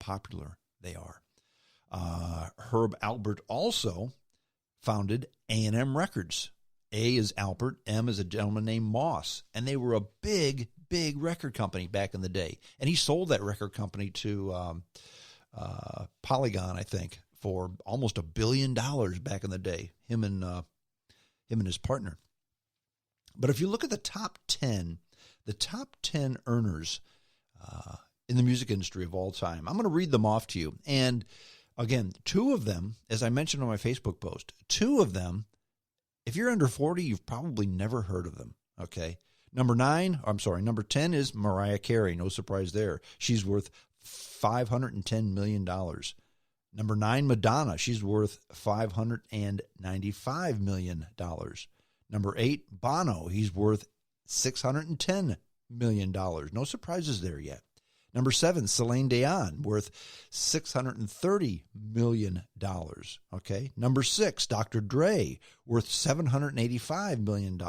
popular they are. Herb Alpert also founded A&M Records. A is Alpert, M is a gentleman named Moss, and they were a big, big record company back in the day. And he sold that record company to Polygon, I think, for almost $1 billion back in the day. Him and his partner. But if you look at the top 10 earners in the music industry of all time, I'm going to read them off to you. And again, two of them, as I mentioned on my Facebook post, two of them, if you're under 40, you've probably never heard of them, okay? Number 10 is Mariah Carey. No surprise there. She's worth $510 million. Number 9, Madonna. She's worth $595 million. Number 8, Bono. He's worth $610 million. No surprises there yet. Number 7, Celine Dion, worth $630 million. Okay. Number 6, Dr. Dre, worth $785 million.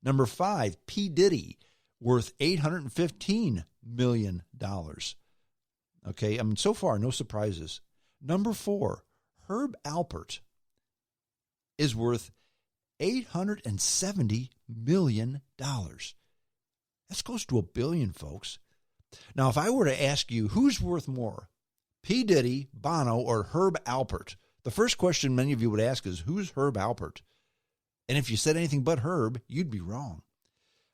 Number 5, P. Diddy, worth $815 million. Okay. I mean, so far, no surprises. Number 4, Herb Alpert is worth $870 million. That's close to $1 billion, folks. Now, if I were to ask you who's worth more, P. Diddy, Bono, or Herb Alpert, the first question many of you would ask is, who's Herb Alpert? And if you said anything but Herb, you'd be wrong.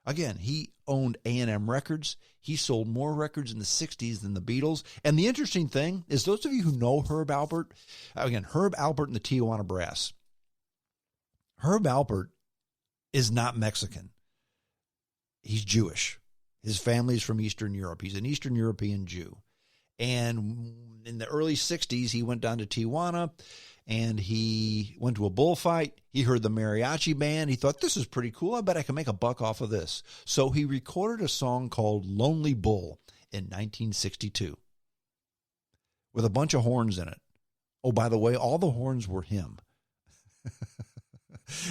Again, he owned A&M Records. He sold more records in the 60s than the Beatles. And the interesting thing is, those of you who know Herb Alpert, again, Herb Alpert and the Tijuana Brass. Herb Alpert is not Mexican. He's Jewish. His family's from Eastern Europe. He's an Eastern European Jew. And in the early 60s, he went down to Tijuana, and he went to a bullfight. He heard the mariachi band. He thought, this is pretty cool. I bet I can make a buck off of this. So he recorded a song called Lonely Bull in 1962 with a bunch of horns in it. Oh, by the way, all the horns were him.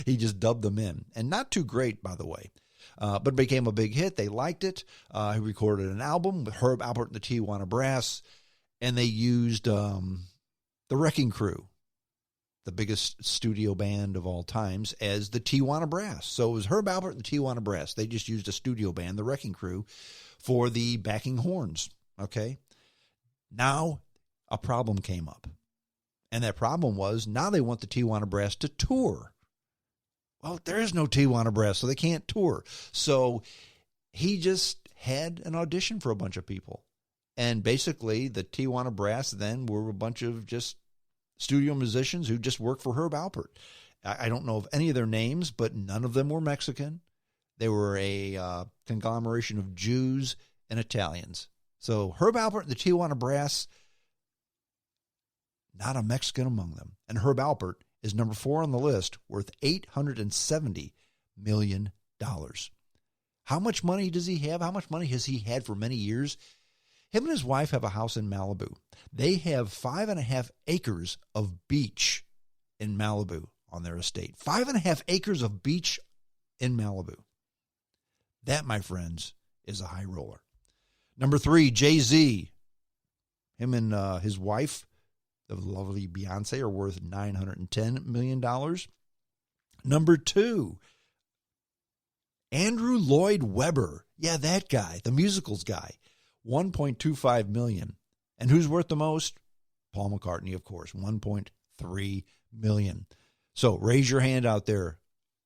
He just dubbed them in. And not too great, by the way. But it became a big hit. They liked it. He recorded an album with Herb Alpert and the Tijuana Brass, and they used the Wrecking Crew, the biggest studio band of all times, as the Tijuana Brass. So it was Herb Alpert and the Tijuana Brass. They just used a studio band, the Wrecking Crew, for the backing horns. Okay? Now a problem came up. And that problem was, now they want the Tijuana Brass to tour. Well, there is no Tijuana Brass, so they can't tour. So he just had an audition for a bunch of people. And basically, the Tijuana Brass then were a bunch of just studio musicians who just worked for Herb Alpert. I don't know of any of their names, but none of them were Mexican. They were a conglomeration of Jews and Italians. So Herb Alpert and the Tijuana Brass, not a Mexican among them. And Herb Alpert is number 4 on the list, worth $870 million. How much money does he have? How much money has he had for many years? Him and his wife have a house in Malibu. They have 5.5 acres of beach in Malibu on their estate. 5.5 acres of beach in Malibu. That, my friends, is a high roller. Number 3, Jay-Z. Him and his wife, the lovely Beyonce, are worth $910 million. Number 2, Andrew Lloyd Webber. Yeah, that guy, the musicals guy, $1.25 million. And who's worth the most? Paul McCartney, of course, $1.3 million. So raise your hand out there,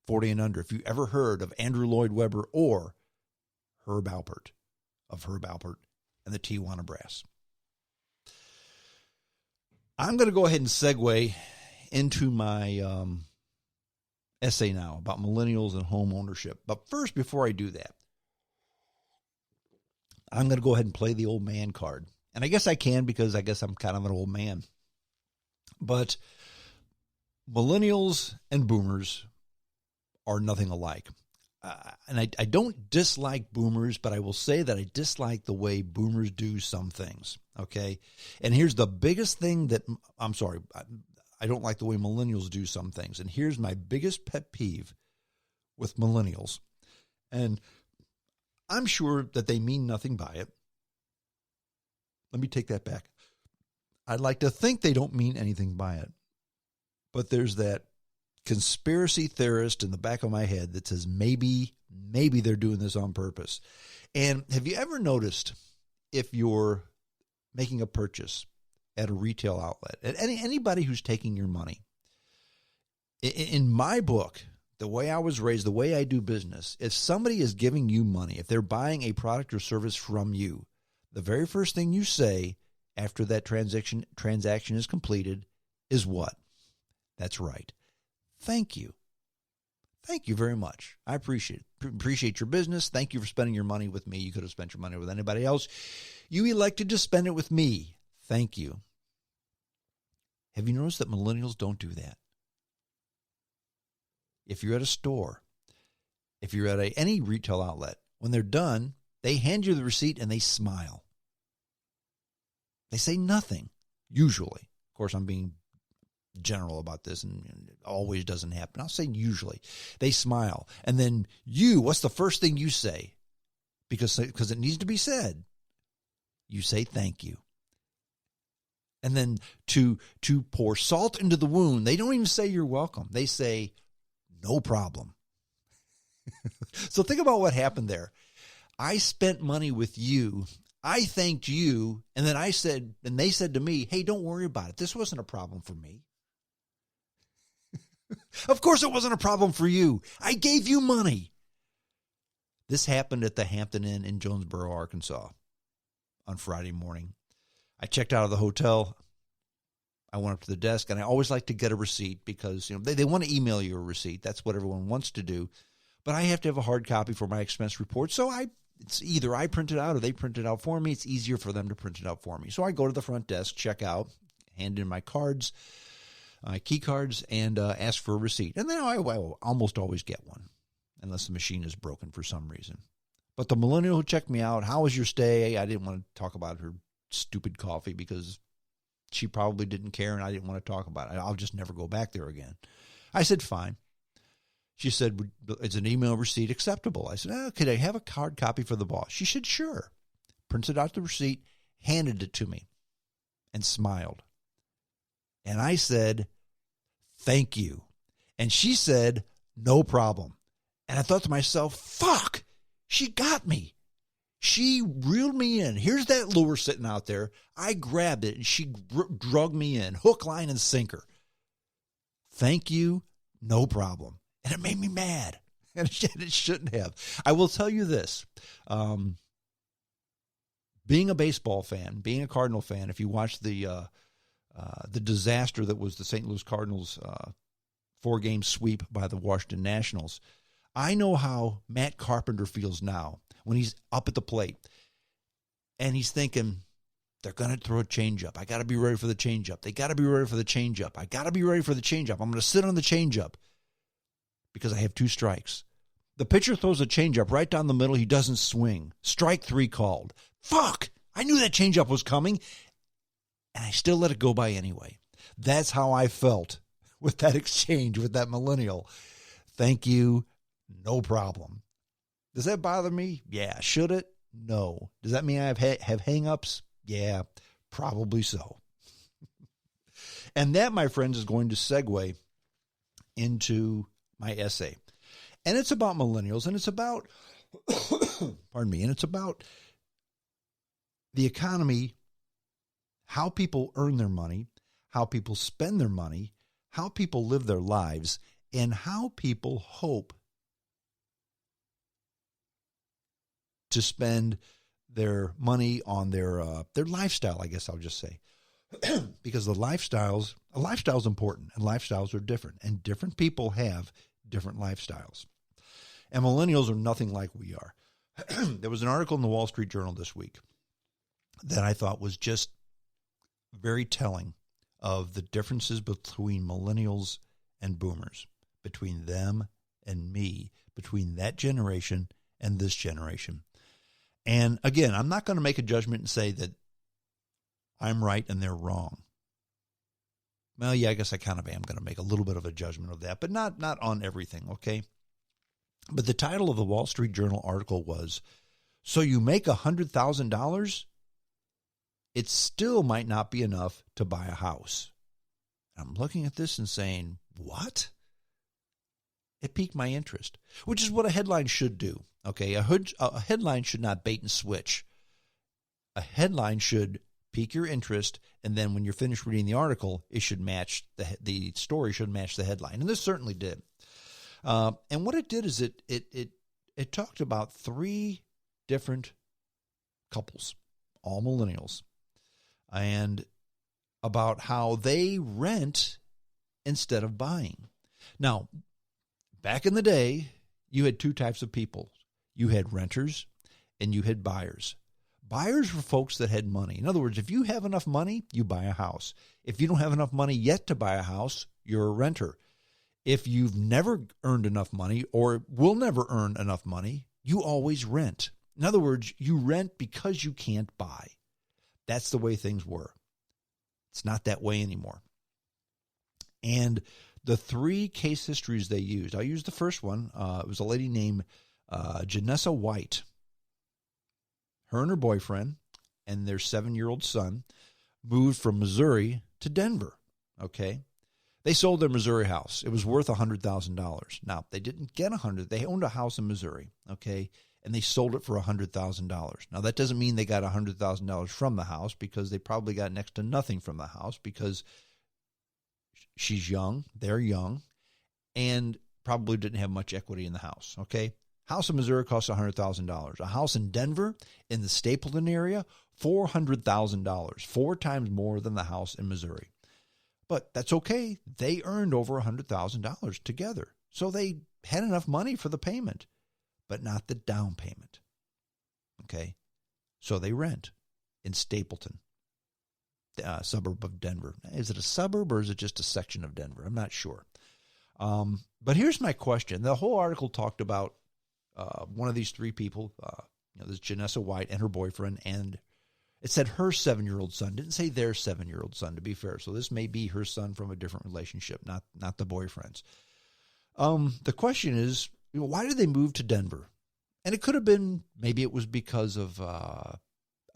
40 and under, if you ever heard of Andrew Lloyd Webber or Herb Alpert, of Herb Alpert and the Tijuana Brass. I'm going to go ahead and segue into my essay now about millennials and home ownership. But first, before I do that, I'm going to go ahead and play the old man card. And I guess I can because I guess I'm kind of an old man. But millennials and boomers are nothing alike. And I don't dislike boomers, but I will say that I dislike the way boomers do some things, okay? And here's the biggest thing that, I'm sorry, I don't like the way millennials do some things. And here's my biggest pet peeve with millennials. And I'm sure that they mean nothing by it. Let me take that back. I'd like to think they don't mean anything by it. But there's that conspiracy theorist in the back of my head that says maybe they're doing this on purpose. And have you ever noticed if you're making a purchase at a retail outlet, at anybody who's taking your money, in my book, the way I was raised, the way I do business, if somebody is giving you money, if they're buying a product or service from you, the very first thing you say after that transaction is completed is what? That's right. Thank you. Thank you very much. I appreciate your business. Thank you for spending your money with me. You could have spent your money with anybody else. You elected to spend it with me. Thank you. Have you noticed that millennials don't do that? If you're at a store, if you're at any retail outlet, when they're done, they hand you the receipt and they smile. They say nothing, usually. Of course, I'm being general about this, and it always doesn't happen. I'll say usually. They smile. And then what's the first thing you say? Because it needs to be said. You say thank you. And then to pour salt into the wound, they don't even say you're welcome. They say, no problem. So think about what happened there. I spent money with you. I thanked you. And then they said to me, hey, don't worry about it. This wasn't a problem for me. Of course it wasn't a problem for you. I gave you money. This happened at the Hampton Inn in Jonesboro, Arkansas on Friday morning. I checked out of the hotel. I went up to the desk, and I always like to get a receipt because they want to email you a receipt. That's what everyone wants to do. But I have to have a hard copy for my expense report. So it's either I print it out or they print it out for me. It's easier for them to print it out for me. So I go to the front desk, check out, hand in my cards, key cards, and ask for a receipt. And then I almost always get one, unless the machine is broken for some reason. But the millennial who checked me out, how was your stay? I didn't want to talk about her stupid coffee because she probably didn't care and I didn't want to talk about it. I'll just never go back there again. I said, fine. She said, is an email receipt acceptable? I said, could I have a hard copy for the boss? She said, sure. Printed out the receipt, handed it to me, and smiled. And I said, thank you. And she said, no problem. And I thought to myself, fuck, she got me. She reeled me in. Here's that lure sitting out there. I grabbed it, and she drug me in, hook, line, and sinker. Thank you, no problem. And it made me mad, and it shouldn't have. I will tell you this. Being a baseball fan, being a Cardinal fan, if you watch the disaster that was the St. Louis Cardinals 4-game sweep by the Washington Nationals, I know how Matt Carpenter feels now when he's up at the plate and he's thinking, they're going to throw a changeup. I got to be ready for the changeup. They got to be ready for the changeup. I got to be ready for the changeup. I'm going to sit on the changeup because I have 2 strikes. The pitcher throws a changeup right down the middle. He doesn't swing. Strike 3 called. Fuck! I knew that changeup was coming, and I still let it go by anyway. That's how I felt with that exchange with that millennial. Thank you. No problem. Does that bother me? Yeah. Should it? No. Does that mean I have hang-ups? Yeah, probably so. And that, my friends, is going to segue into my essay. And it's about millennials, and it's about, pardon me, and it's about the economy, how people earn their money, how people spend their money, how people live their lives, and how people hope to spend their money on their lifestyle, I guess I'll just say. Because a lifestyle is important, and lifestyles are different, and different people have different lifestyles. And millennials are nothing like we are. There was an article in the Wall Street Journal this week that I thought was just very telling of the differences between millennials and boomers, between them and me, between that generation and this generation. And again, I'm not going to make a judgment and say that I'm right and they're wrong. Well, yeah, I guess I kind of am going to make a little bit of a judgment of that, but not on everything, okay? But the title of the Wall Street Journal article was, so you make $100,000 it still might not be enough to buy a house. I'm looking at this and saying, what? It piqued my interest, which is what a headline should do. Okay, a headline should not bait and switch. A headline should pique your interest, and then when you're finished reading the article, it should match the story should match the headline, and this certainly did. And what it did is it talked about 3 different couples, all millennials, and about how they rent instead of buying. Now, back in the day, you had 2 types of people. You had renters and you had buyers. Buyers were folks that had money. In other words, if you have enough money, you buy a house. If you don't have enough money yet to buy a house, you're a renter. If you've never earned enough money or will never earn enough money, you always rent. In other words, you rent because you can't buy. That's the way things were. It's not that way anymore. And the 3 case histories they used, I'll use the first one. It was a lady named Janessa White. Her and her boyfriend and their 7-year-old son moved from Missouri to Denver, okay? They sold their Missouri house. It was worth $100,000. Now, they didn't get $100,000. They owned a house in Missouri, okay? And they sold it for $100,000. Now, that doesn't mean they got $100,000 from the house, because they probably got next to nothing from the house, because she's young, they're young, and probably didn't have much equity in the house, okay? House in Missouri costs $100,000. A house in Denver, in the Stapleton area, $400,000, 4 times more than the house in Missouri. But that's okay. They earned over $100,000 together. So they had enough money for the payment, but not the down payment. Okay? So they rent in Stapleton, a suburb of Denver. Is it a suburb or is it just a section of Denver? I'm not sure. But here's my question. The whole article talked about one of these 3 people, this Janessa White and her boyfriend, and it said her 7-year-old son. It didn't say their 7-year-old son, to be fair. So this may be her son from a different relationship, not the boyfriend's. The question is, why did they move to Denver? And it could have been, maybe it was because of a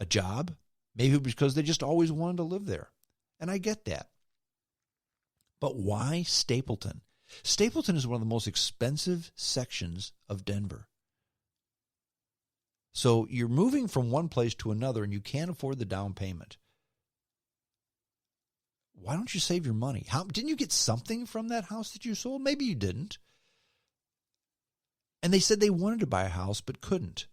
job. Maybe it was because they just always wanted to live there. And I get that. But why Stapleton? Stapleton is one of the most expensive sections of Denver. So you're moving from one place to another and you can't afford the down payment. Why don't you save your money? Didn't you get something from that house that you sold? Maybe you didn't. And they said they wanted to buy a house but couldn't.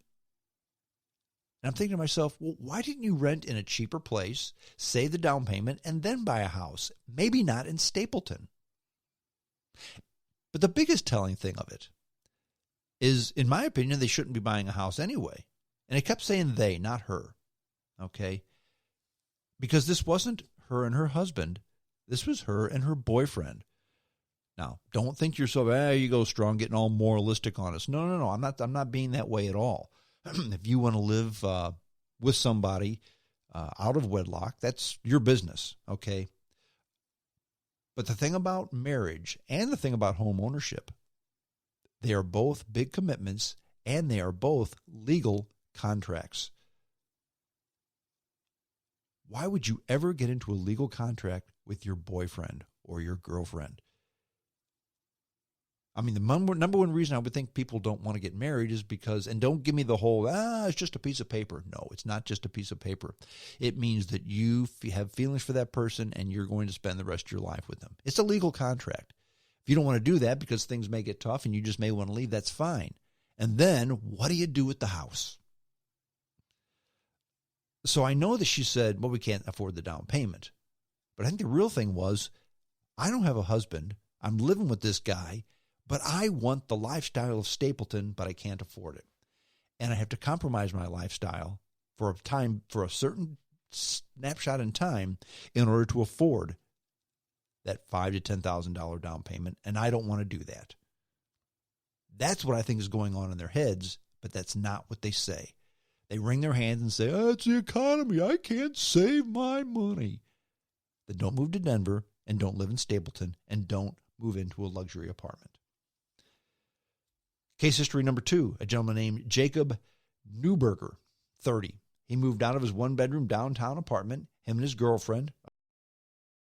And I'm thinking to myself, well, why didn't you rent in a cheaper place, save the down payment, and then buy a house? Maybe not in Stapleton. But the biggest telling thing of it is, in my opinion, they shouldn't be buying a house anyway. And it kept saying they, not her. Okay? Because this wasn't her and her husband. This was her and her boyfriend. Now, don't think you're so, you go strong, getting all moralistic on us. No. I'm not being that way at all. If you want to live with somebody out of wedlock, that's your business, okay? But the thing about marriage and the thing about home ownership, they are both big commitments and they are both legal contracts. Why would you ever get into a legal contract with your boyfriend or your girlfriend? I mean, the number one reason I would think people don't want to get married is because, and don't give me the whole, it's just a piece of paper. No, it's not just a piece of paper. It means that you have feelings for that person and you're going to spend the rest of your life with them. It's a legal contract. If you don't want to do that because things may get tough and you just may want to leave, that's fine. And then what do you do with the house? So I know that she said, well, we can't afford the down payment. But I think the real thing was, I don't have a husband. I'm living with this guy. But I want the lifestyle of Stapleton, but I can't afford it. And I have to compromise my lifestyle for a certain snapshot in time in order to afford that $5,000 to $10,000 down payment. And I don't want to do that. That's what I think is going on in their heads, but that's not what they say. They wring their hands and say, it's the economy. I can't save my money. Then don't move to Denver and don't live in Stapleton and don't move into a luxury apartment. Case history number 2, a gentleman named Jacob Newberger, 30. He moved out of his one-bedroom downtown apartment, him and his girlfriend,